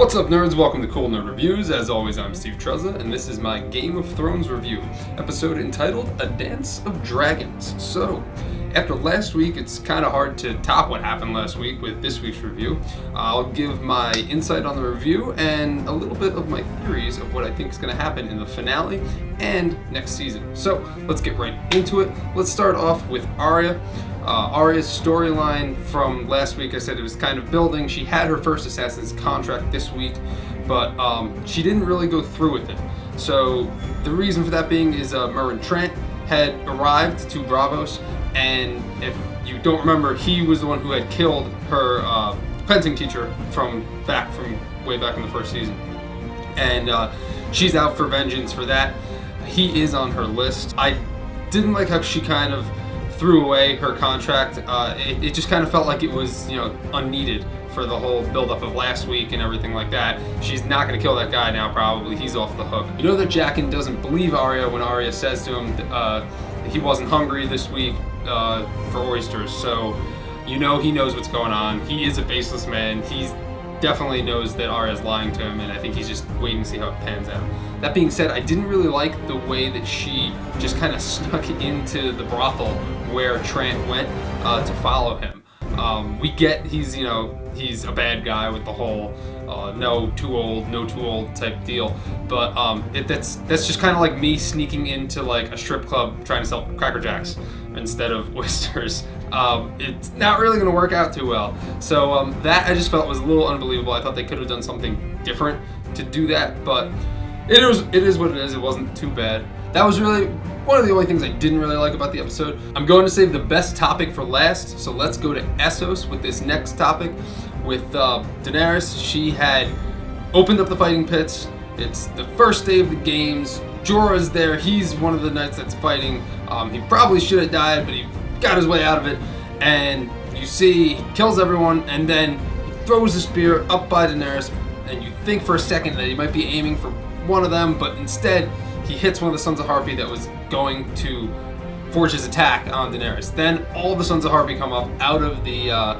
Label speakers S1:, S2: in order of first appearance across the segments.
S1: What's up, nerds? Welcome to Cool Nerd Reviews. As always, I'm Steve Trezza, and this is my Game of Thrones review, episode entitled A Dance of Dragons. So, after last week, it's kind of hard to top what happened last week with this week's review. I'll give my insight on the review and a little bit of my theories of what I think is going to happen in the finale and next season. So, let's get right into it. Let's start off with Arya. Arya's storyline from last week, I said it was kind of building. She had her first assassin's contract this week, but she didn't really go through with it. So the reason for that being is Meryn Trant had arrived to Braavos, and if you don't remember, he was the one who had killed her fencing teacher from way back in the first season. And she's out for vengeance for that. He is on her list. I didn't like how she kind of threw away her contract. It just kind of felt like it was, unneeded for the whole build-up of last week and everything like that. She's not going to kill that guy now, probably. He's off the hook. You know that Jaqen doesn't believe Arya when Arya says to him that he wasn't hungry this week for oysters. So, he knows what's going on. He is a faceless man. He definitely knows that Arya's lying to him, and I think he's just waiting to see how it pans out. That being said, I didn't really like the way that she just kind of snuck into the brothel where Trant went to follow him. We get he's a bad guy with the whole no too old type deal, but that's just kind of like me sneaking into like a strip club trying to sell Cracker Jacks instead of oysters. It's not really going to work out too well. So that I just felt was a little unbelievable. I thought they could have done something different to do that, but it is what it is. It wasn't too bad. That was really one of the only things I didn't really like about the episode. I'm going to save the best topic for last, so let's go to Essos with this next topic with Daenerys. She had opened up the fighting pits. It's the first day of the games. Jorah's there. He's one of the knights that's fighting. He probably should have died, but he got his way out of it. And you see, he kills everyone, and then he throws a spear up by Daenerys, and you think for a second that he might be aiming for one of them, but instead he hits one of the Sons of Harpy that was going to forge his attack on Daenerys. Then all the Sons of Harpy come up out of the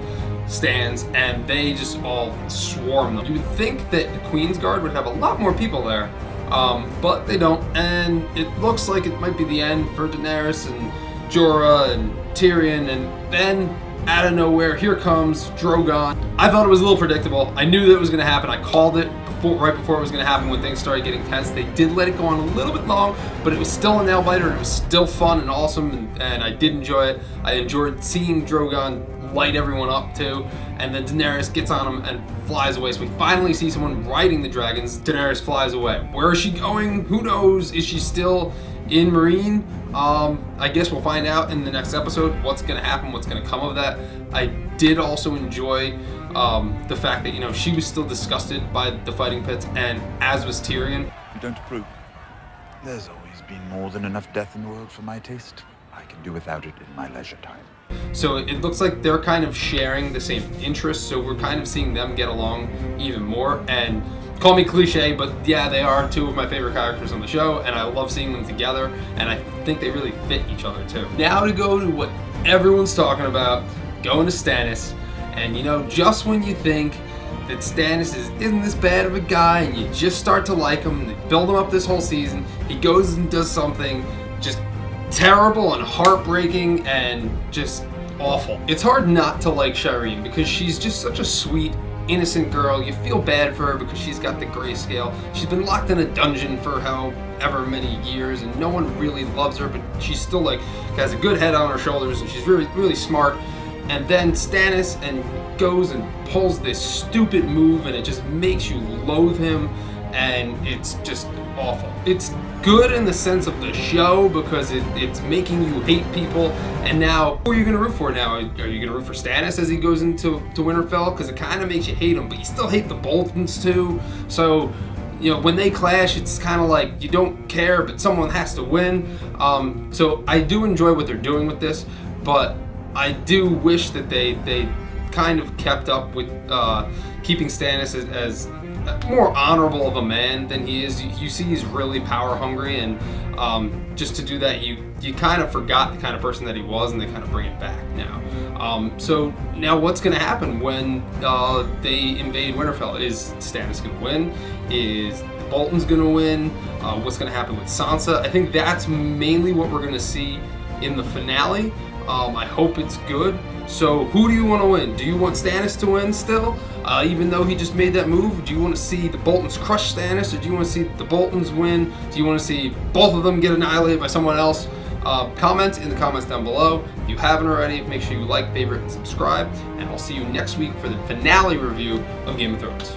S1: stands, and they just all swarm them. You would think that the Queen's Guard would have a lot more people there, but they don't, and it looks like it might be the end for Daenerys and Jorah and Tyrion, and then out of nowhere, here comes Drogon. I thought it was a little predictable. I knew that it was going to happen. I called it right before it was going to happen when things started getting tense. They did let it go on a little bit long, but it was still a nail biter, and it was still fun and awesome, and I did enjoy it. I enjoyed seeing Drogon light everyone up too, and then Daenerys gets on him and flies away. So we finally see someone riding the dragons. Daenerys flies away. Where is she going? Who knows? Is she still in Meereen? I guess we'll find out in the next episode what's going to happen, what's going to come of that. I did also enjoy the fact that, she was still disgusted by the fighting pits, and as was Tyrion.
S2: You don't approve? There's always been more than enough death in the world for my taste. I can do without it in my leisure time.
S1: So it looks like they're kind of sharing the same interests, so we're kind of seeing them get along even more. And call me cliche, but yeah, they are two of my favorite characters on the show, and I love seeing them together, and I think they really fit each other too. Now to go to what everyone's talking about, going to Stannis. And just when you think that Stannis isn't this bad of a guy, and you just start to like him, and they build him up this whole season, he goes and does something just terrible and heartbreaking and just awful. It's hard not to like Shireen because she's just such a sweet, innocent girl. You feel bad for her because she's got the grayscale. She's been locked in a dungeon for however many years, and no one really loves her, but she's still has a good head on her shoulders, and she's really, really smart. And then Stannis goes and pulls this stupid move, and it just makes you loathe him, and it's just awful. It's good in the sense of the show because it's making you hate people. And now, who are you going to root for now? Are you going to root for Stannis as he goes into Winterfell? Because it kind of makes you hate him, but you still hate the Boltons too. So, when they clash, it's kind of like you don't care, but someone has to win. So I do enjoy what they're doing with this, but I do wish that they kind of kept up with keeping Stannis as more honorable of a man than he is. You see he's really power hungry, and just to do that, you kind of forgot the kind of person that he was, and they kind of bring it back now. So now what's going to happen when they invade Winterfell? Is Stannis going to win? Is the Boltons going to win? What's going to happen with Sansa? I think that's mainly what we're going to see in the finale. I hope it's good. So who do you want to win? Do you want Stannis to win still? Even though he just made that move? Do you want to see the Boltons crush Stannis, or do you want to see the Boltons win? Do you want to see both of them get annihilated by someone else? Comment in the comments down below. If you haven't already, make sure you like, favorite, and subscribe. And I'll see you next week for the finale review of Game of Thrones.